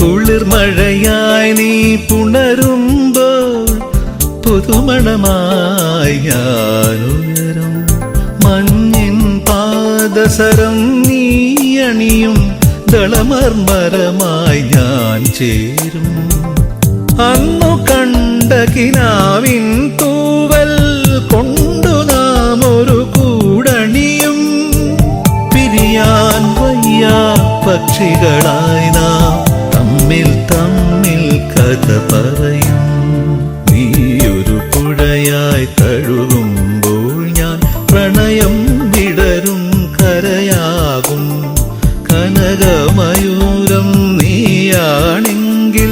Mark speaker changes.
Speaker 1: കുളിർമഴയായി നീ പുണരുമ്പോൾ പുതുമണമായി ഞാനുയരും. മഞ്ഞിൻ പാദസരം നീ അണിയും ദളമർമരമായി ഞാൻ ചേരും. അന്നു കണ്ട കിനാവിൻ തൂവൽ കൊണ്ടു നാം ഒരു കൂടണിയും. പിരിയാൻ വയ്യാ പക്ഷികളായി നാം തമ്മിൽ തമ്മിൽ കഥ പറയും. നീയൊരു പുഴയായി തഴുകുമ്പോൾ ഞാൻ പ്രണയം വിടരും കരയാകും. കനകമയൂരം നീയാണെങ്കിൽ